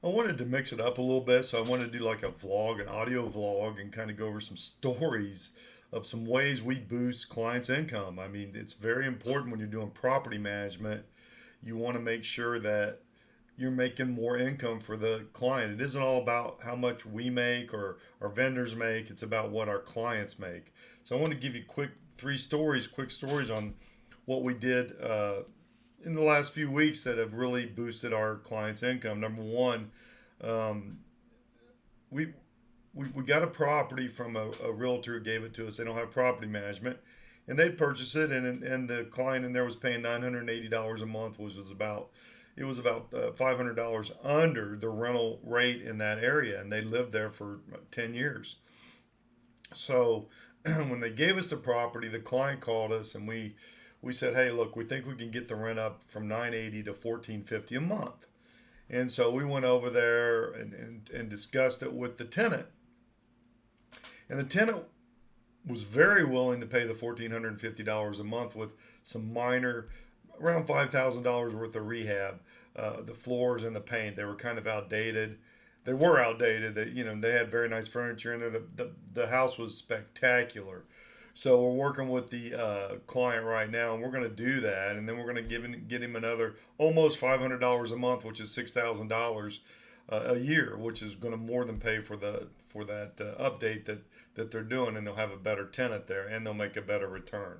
I wanted to mix it up a little bit, so I wanted to do like a vlog, an audio vlog, and kind of go over some stories of some ways we boost clients' income. I mean, it's very important when you're doing property management. You want to make sure that you're making more income for the client. It isn't all about how much we make or our vendors make, it's about what our clients make. So I want to give you quick stories on what we did in the last few weeks that have really boosted our clients' income. Number one, um, we, we got a property from a realtor who gave it to us. They don't have property management, and they purchased it, and the client in there was paying $980 a month, which was about $500 under the rental rate in that area, and they lived there for 10 years. So when they gave us the property, the client called us, and we said, hey, look, we think we can get the rent up from 980 to 1450 a month. And so we went over there and discussed it with the tenant. And the tenant was very willing to pay the $1,450 a month with some minor, around $5,000 worth of rehab. The floors and the paint, they were kind of outdated. They were outdated. They had very nice furniture in there. The house was spectacular. So we're working with the client right now, and we're going to do that, and then we're going to get him another almost $500 a month, which is $6,000 a year, which is going to more than pay for that update that they're doing, and they'll have a better tenant there, and they'll make a better return.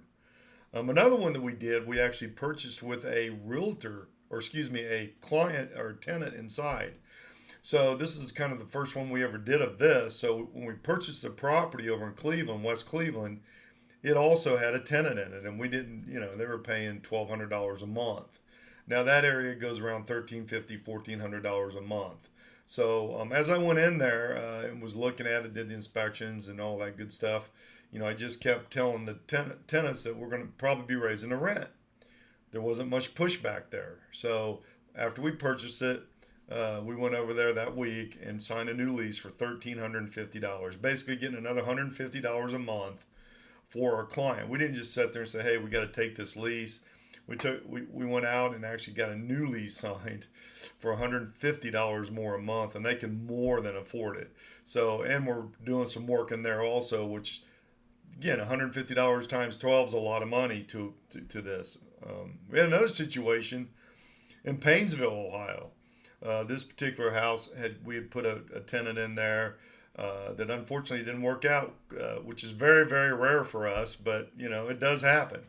Another one that we did, we actually purchased with a realtor, or excuse me, a client or tenant inside. So this is kind of the first one we ever did of this. So when we purchased the property over in Cleveland, West Cleveland, it also had a tenant in it, and we didn't, they were paying $1,200 a month. Now that area goes around $1,350, $1,400 a month. So as I went in there and was looking at it, did the inspections and all that good stuff, I just kept telling the tenants that we're going to probably be raising the rent. There wasn't much pushback there. So after we purchased it, we went over there that week and signed a new lease for $1,350, basically getting another $150 a month for our client. We didn't just sit there and say, "Hey, we got to take this lease." We went out and actually got a new lease signed for $150 more a month, and they can more than afford it. So, and we're doing some work in there also, which again, $150 times 12 is a lot of money to this. We had another situation in Paynesville, Ohio. This particular house we had put a tenant in there that unfortunately didn't work out, which is very very rare for us, but it does happen.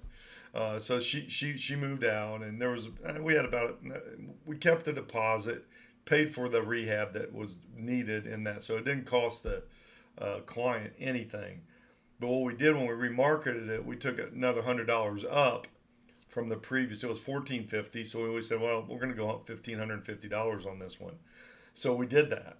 So she moved out, and we kept the deposit, paid for the rehab that was needed in that, so it didn't cost the client anything. But what we did when we remarketed it, we took another $100 up from the previous. It was 1450, so we always said, well, we're going to go up $1,550 on this one. So we did that,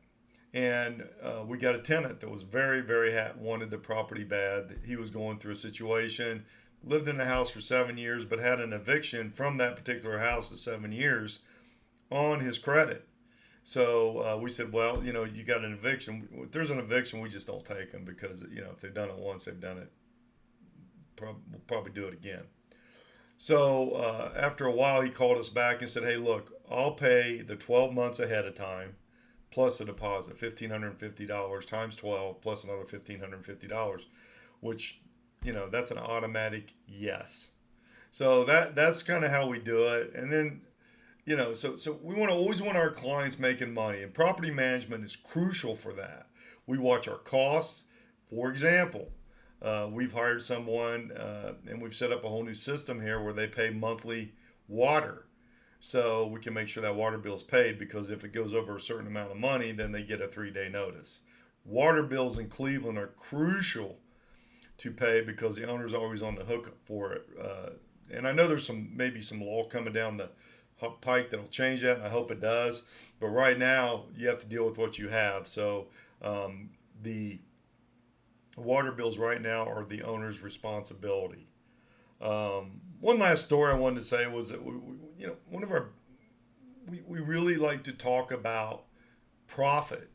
and we got a tenant that was very very wanted the property bad. He was going through a situation, lived in the house for 7 years, but had an eviction from that particular house of 7 years on his credit. So we said, well, you got an eviction. If there's an eviction, we just don't take them because, if they've done it once, they've done it. We'll probably do it again. So after a while, he called us back and said, hey, look, I'll pay the 12 months ahead of time plus a deposit, $1,550 times 12 plus another $1,550, which, that's an automatic yes. So that's kind of how we do it. And then so we always want our clients making money, and property management is crucial for that. We watch our costs. For example, we've hired someone and we've set up a whole new system here where they pay monthly water, so we can make sure that water bill is paid, because if it goes over a certain amount of money, then they get a 3-day notice. Water bills in Cleveland are crucial to pay because the owner's always on the hook for it. And I know there's maybe some law coming down the pike that'll change that, and I hope it does. But right now, you have to deal with what you have. So the water bills right now are the owner's responsibility. One last story I wanted to say was that we really like to talk about profit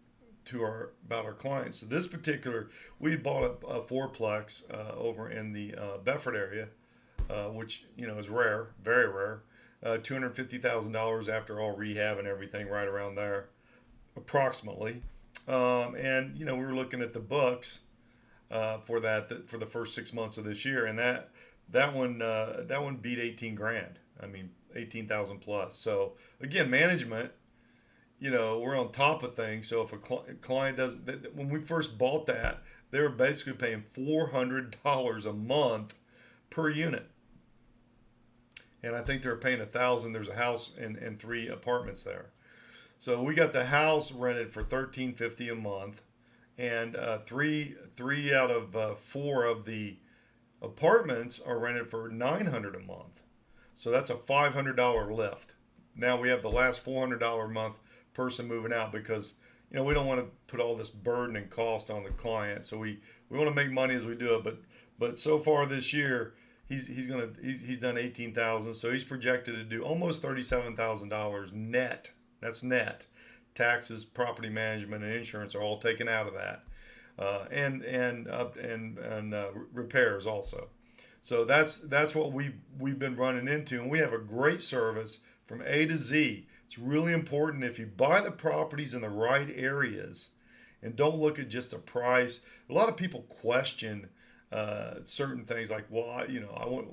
about our clients. So this particular, we bought a fourplex over in the Bedford area, which is rare, very rare. $250,000 after all rehab and everything, right around there. approximately. And we were looking at the books for the first 6 months of this year, and that one beat 18 grand. I mean, 18,000 plus. So again, management, we're on top of things. So if a client does, when we first bought that, they were basically paying $400 a month per unit, and I think they're paying 1,000. There's a house and three apartments there. So we got the house rented for 1350 a month, and three out of four of the apartments are rented for 900 a month. So that's a $500 lift. Now we have the last $400 a month person moving out because we don't want to put all this burden and cost on the client. So we want to make money as we do it. But so far this year he's done 18,000. So he's projected to do almost $37,000 net. That's net. Taxes, property management, and insurance are all taken out of that, and repairs also. So that's what we've been running into, and we have a great service from A to Z. It's really important if you buy the properties in the right areas, and don't look at just a price. A lot of people question certain things like, well, I want,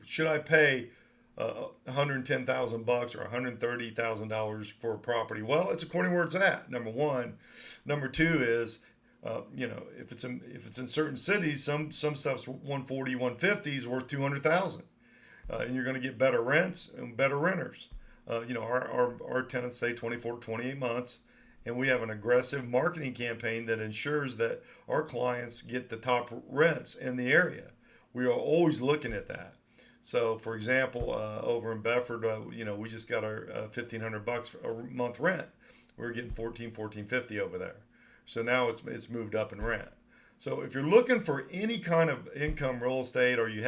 should I pay $110,000 or $130,000 for a property? Well, it's according to where it's at. Number one. Number two is, if it's in certain cities, some stuff's 140, 150 is worth 200,000, and you're going to get better rents and better renters. Our tenants stay 24 to 28 months, and we have an aggressive marketing campaign that ensures that our clients get the top rents in the area. We are always looking at that. So, for example, over in Bedford, we just got our $1,500 a month rent. We were getting 1450 over there. So now it's moved up in rent. So if you're looking for any kind of income real estate, or you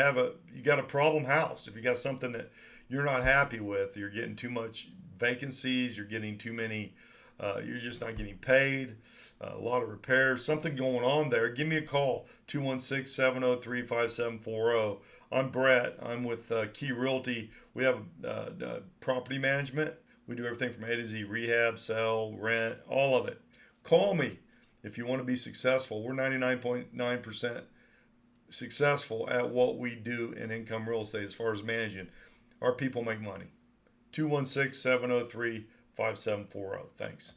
got a problem house, if you got something that you're not happy with, you're getting too much vacancies, you're getting too many, you're just not getting paid, a lot of repairs, something going on there, give me a call, 216-703-5740. I'm Brett. I'm with Key Realty. We have property management. We do everything from A to Z, rehab, sell, rent, all of it. Call me if you want to be successful. We're 99.9% successful at what we do in income real estate as far as managing. Our people make money. 216-703-5740. Thanks.